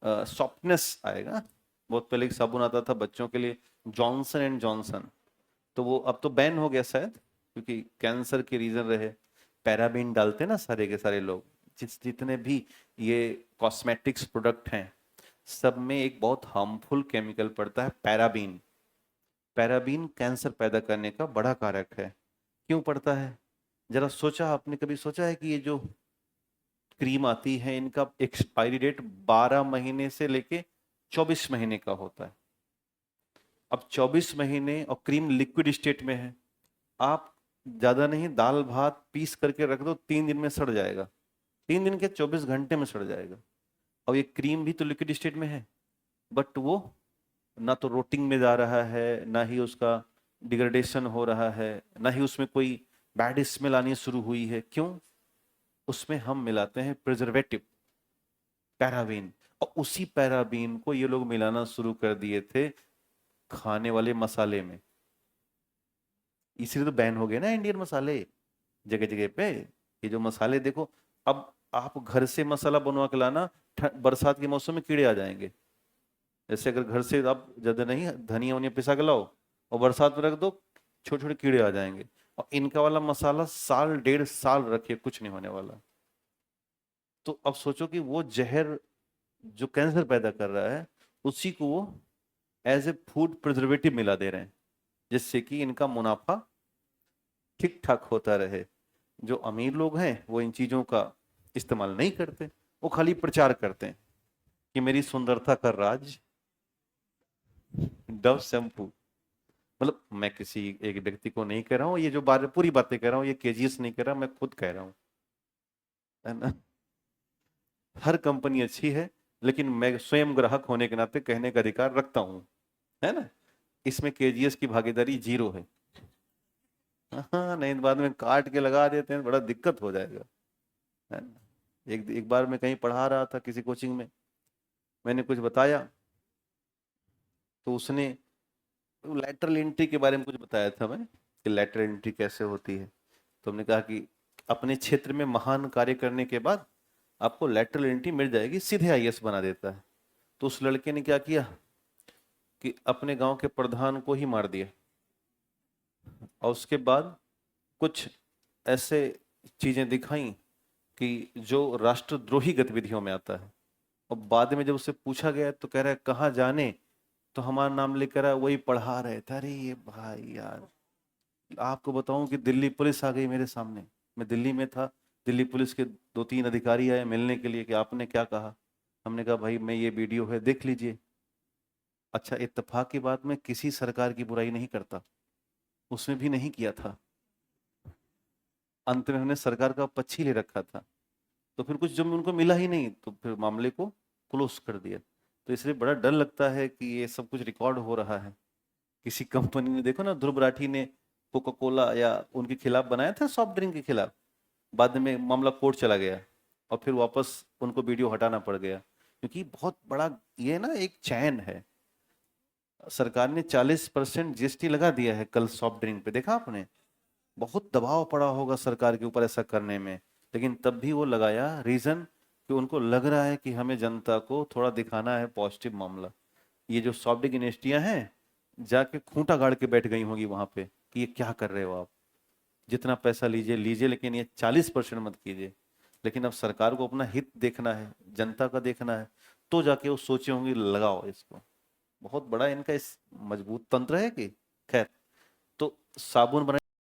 Softness आएगा। बहुत पहले एक साबुन आता था बच्चों के लिए, जॉनसन एंड जॉनसन, तो वो अब तो बैन हो गया शायद, क्योंकि कैंसर के रीजन रहे। पैराबीन डालते हैं ना सारे के सारे लोग, जितने भी ये कॉस्मेटिक्स प्रोडक्ट हैं, सब में एक बहुत हार्मफुल केमिकल पड़ता है, पैराबीन। पैराबीन कैंसर पैदा करने का बड़ा कारक है। क्यों पड़ता है? जरा सोचा आपने, कभी सोचा है कि ये जो क्रीम आती है इनका एक्सपायरी डेट 12 महीने से लेके 24 महीने का होता है। अब 24 महीने और क्रीम लिक्विड स्टेट में है, आप ज्यादा नहीं दाल भात पीस करके रख दो, 3 दिन में सड़ जाएगा। 3 दिन के 24 घंटे में सड़ जाएगा। और ये क्रीम भी तो लिक्विड स्टेट में है, बट वो ना तो रोटिंग में जा रहा है, ना ही उसका डिग्रेडेशन हो रहा है, ना ही उसमें कोई बैड स्मेल आनी शुरू हुई है। क्यों? उसमें हम मिलाते हैं प्रिजर्वेटिव, पैराबीन। और उसी पैराबीन को ये लोग मिलाना शुरू कर दिए थे खाने वाले मसाले में। इसलिए तो बैन हो गए ना इंडियन मसाले जगह जगह पे। ये जो मसाले देखो, अब आप घर से मसाला बनवा के लाना, बरसात के मौसम में कीड़े आ जाएंगे। जैसे अगर घर से आप ज्यादा नहीं धनिया वनिया पिसा के लाओ और बरसात में रख दो, छोटे छोटे कीड़े आ जाएंगे। और इनका वाला मसाला साल 1.5 साल रखे, कुछ नहीं होने वाला। तो अब सोचो कि वो जहर जो कैंसर पैदा कर रहा है, उसी को वो एज ए फूड प्रिजर्वेटिव मिला दे रहे हैं, जिससे कि इनका मुनाफा ठीक ठाक होता रहे। जो अमीर लोग हैं वो इन चीजों का इस्तेमाल नहीं करते, वो खाली प्रचार करते हैं कि मेरी सुंदरता का राज डव शैम्पू। मतलब मैं किसी एक व्यक्ति को नहीं कह रहा हूँ, ये जो बात पूरी बातें कह रहा हूँ, ये केजीएस नहीं कह रहा, मैं खुद कह रहा हूँ, है ना। हर कंपनी अच्छी है, लेकिन मैं स्वयं ग्राहक होने के नाते कहने का अधिकार रखता हूँ, है ना। इसमें केजीएस की भागीदारी 0 है। हाँ नहीं तो बाद में काट के लगा देते हैं, बड़ा दिक्कत हो जाएगा, है ना। एक एक बार मैं कहीं पढ़ा रहा था किसी कोचिंग में, मैंने कुछ बताया, तो उसने लैटरल एंट्री के बारे में कुछ बताया था मैं, कि लैटरल एंट्री कैसे होती है। तो हमने कहा कि अपने क्षेत्र में महान कार्य करने के बाद आपको लैटरल एंट्री मिल जाएगी, सीधे आईएएस बना देता है। तो उस लड़के ने क्या किया कि अपने गांव के प्रधान को ही मार दिया, और उसके बाद कुछ ऐसे चीजें दिखाई कि जो राष्ट्रद्रोही गतिविधियों में आता है। और बाद में जब उससे पूछा गया तो कह रहा है कहाँ जाने, तो हमारा नाम लेकर वही पढ़ा रहे थे। अरे ये भाई यार, आपको बताऊं कि दिल्ली पुलिस आ गई मेरे सामने, मैं दिल्ली में था, दिल्ली पुलिस के 2-3 अधिकारी आए मिलने के लिए कि आपने क्या कहा। हमने कहा भाई मैं, ये वीडियो है देख लीजिए। अच्छा, इत्तेफाक की बात, मैं किसी सरकार की बुराई नहीं करता, उसमें भी नहीं किया था। अंत में हमने सरकार का पक्ष ही ले रखा था। तो फिर कुछ जब उनको मिला ही नहीं, तो फिर मामले को क्लोज कर दिया। तो इसलिए बड़ा डर लगता है कि ये सब कुछ रिकॉर्ड हो रहा है। किसी कंपनी ने, देखो ना, ध्रुव राठी ने कोका कोला या उनके खिलाफ बनाया था, सॉफ्ट ड्रिंक के खिलाफ, बाद में मामला कोर्ट चला गया और फिर वापस उनको वीडियो हटाना पड़ गया, क्योंकि बहुत बड़ा ये ना एक चैन है। सरकार ने 40% जीएसटी लगा दिया है कल सॉफ्ट ड्रिंक पे, देखा आपने? बहुत दबाव पड़ा होगा सरकार के ऊपर ऐसा करने में, लेकिन तब भी वो लगाया। रीजन कि उनको लग रहा है कि हमें जनता को थोड़ा दिखाना है पॉजिटिव मामला। ये जो सॉफ्ट ड्रिंक इंडस्ट्रियां हैं, जाके खूंटा गाड़ के बैठ गई होंगी वहां पे कि ये क्या कर रहे हो आप, जितना पैसा लीजिए लीजिए, लेकिन ये 40% मत कीजिए। लेकिन अब सरकार को अपना हित देखना है, जनता का देखना है, तो जाके वो सोचे होंगे लगाओ इसको। बहुत बड़ा इनका इस मजबूत तंत्र है कि, खैर। तो साबुन